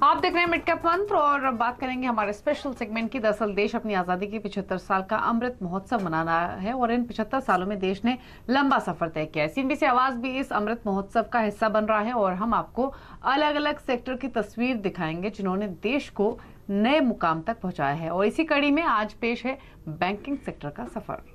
आप देख रहे हैं मिड कैप मंत्र और बात करेंगे हमारे स्पेशल सेगमेंट की। दरअसल देश अपनी आजादी के 75 साल का अमृत महोत्सव मना रहा है और इन 75 सालों में देश ने लंबा सफर तय किया है। सीएनबीसी आवाज भी इस अमृत महोत्सव का हिस्सा बन रहा है और हम आपको अलग अलग सेक्टर की तस्वीर दिखाएंगे जिन्होंने देश को नए मुकाम तक पहुंचाया है। और इसी कड़ी में आज पेश है बैंकिंग सेक्टर का सफर।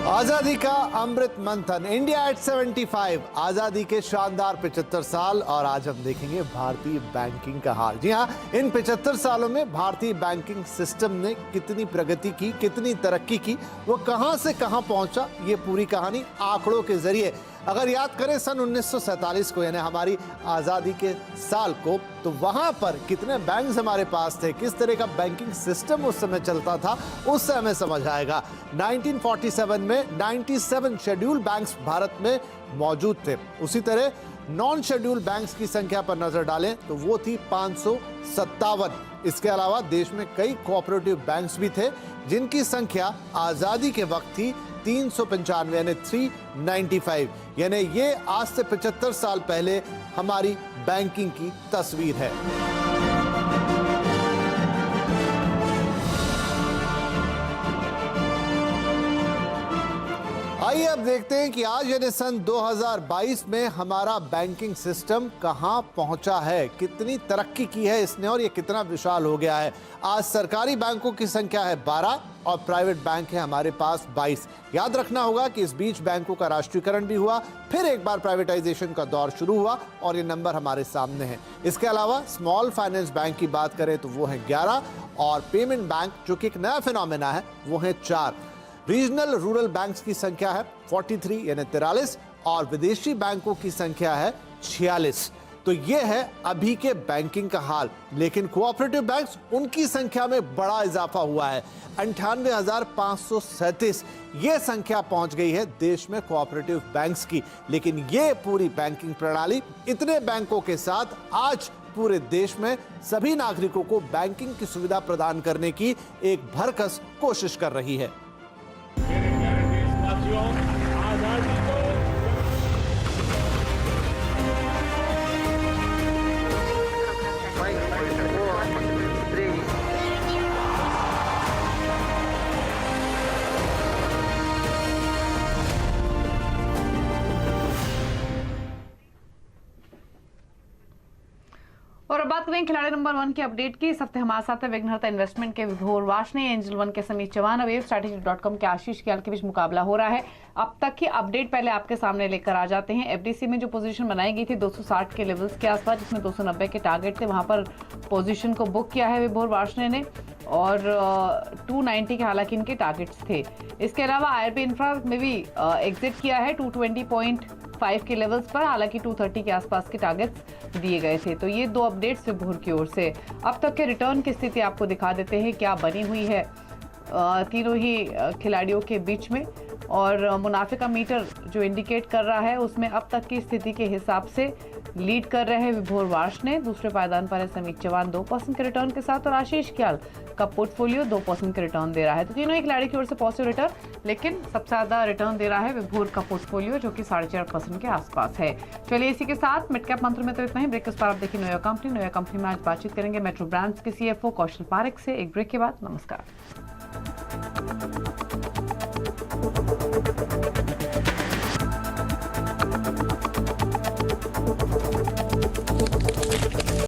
आजादी का अमृत मंथन, इंडिया एट 75, आजादी के शानदार 75 साल। और आज हम देखेंगे भारतीय बैंकिंग का हाल। जी हाँ, इन 75 सालों में भारतीय बैंकिंग सिस्टम ने कितनी प्रगति की, कितनी तरक्की की, वो कहां से कहां पहुंचा, ये पूरी कहानी आंकड़ों के जरिए अगर याद करें सन 1947 को, यानी हमारी आज़ादी के साल को, तो वहां पर कितने बैंक्स हमारे पास थे, किस तरह का बैंकिंग सिस्टम उस समय चलता था, उससे हमें समझ आएगा। 1947 में 97 शेड्यूल बैंक्स भारत में मौजूद थे। उसी तरह नॉन शेड्यूल बैंक्स की संख्या पर नजर डालें तो वो थी 557। इसके अलावा देश में कई कोऑपरेटिव बैंक्स भी थे जिनकी संख्या आज़ादी के वक्त थी 395, यानी 395। यानी ये आज से 75 साल पहले हमारी बैंकिंग की तस्वीर है। आइए अब देखते हैं कि आज यानी सन 2022 में हमारा बैंकिंग सिस्टम कहां पहुंचा है, कितनी तरक्की की है इसने और ये कितना विशाल हो गया है। आज सरकारी बैंकों की संख्या है 12 और प्राइवेट बैंक है हमारे पास 22। याद रखना होगा कि इस बीच बैंकों का राष्ट्रीयकरण भी हुआ, फिर एक बार प्राइवेटाइजेशन का दौर शुरू हुआ और ये नंबर हमारे सामने है। इसके अलावा स्मॉल फाइनेंस बैंक की बात करें तो वो है 11 और पेमेंट बैंक जो कि एक नया फिनोमेना है वो है 4। रीजनल रूरल बैंक्स की संख्या है 43 यानी 43 और विदेशी बैंकों की संख्या है 46। तो ये है अभी के बैंकिंग का हाल। लेकिन कोऑपरेटिव बैंक्स, उनकी संख्या में बड़ा इजाफा हुआ है, 98,537 ये संख्या पहुंच गई है देश में कोऑपरेटिव बैंक्स की। लेकिन ये पूरी बैंकिंग प्रणाली इतने बैंकों के साथ आज पूरे देश में सभी नागरिकों को बैंकिंग की सुविधा प्रदान करने की एक भरकस कोशिश कर रही है। और अब बात करें खिलाड़ी नंबर 1 की अपडेट की। इस हफ्ते हमारे साथ है विघ्नहर्ता इन्वेस्टमेंट के विभोर वार्ष्णेय, एंजल 1 के समीर चौहान, वेवस्ट्रैटेजी.com के आशीष क्याल के बीच मुकाबला हो रहा है। अब तक की अपडेट पहले आपके सामने लेकर आ जाते हैं। एफडीसी में जो पोजीशन बनाई गई थी 260 के लेवल्स के आसपास, जिसमें 290 के टारगेट थे, वहां पर पोजीशन को बुक किया है विभोर वार्ष्णेय ने और 290 के हालांकि इनके टारगेट्स थे। इसके अलावा आईआरबी इंफ्रा में भी एग्जिट किया है 220.5 के लेवल्स पर, हालांकि 230 के आसपास के टारगेट्स दिए गए थे। तो ये दो अपडेट्स विभोर की ओर से। अब तक के रिटर्न की स्थिति आपको दिखा देते हैं क्या बनी हुई है तीनों ही खिलाड़ियों के बीच में। और मुनाफे का मीटर जो इंडिकेट कर रहा है उसमें अब तक की स्थिति के हिसाब से लीड कर रहे हैं विभोर वार्ष्णेय। दूसरे पायदान पर है समीर चौहान 2% के रिटर्न के साथ और आशीष क्याल का पोर्टफोलियो 2% के रिटर्न दे रहा है। तो तीनों ही खिलाड़ी की ओर से पॉजिटिव रिटर्न, लेकिन सबसे ज्यादा रिटर्न दे रहा है विभोर का पोर्टफोलियो जो कि 4.5% के आसपास है। चलिए इसी के साथ मिड कैप मंत्र में तो इतना ही। ब्रेक के बाद आप देखिए नोया कंपनी। नोया कंपनी में आज बातचीत करेंगे मेट्रो ब्रांड्स के CFO कौशल पारेख से। एक ब्रेक के बाद नमस्कार।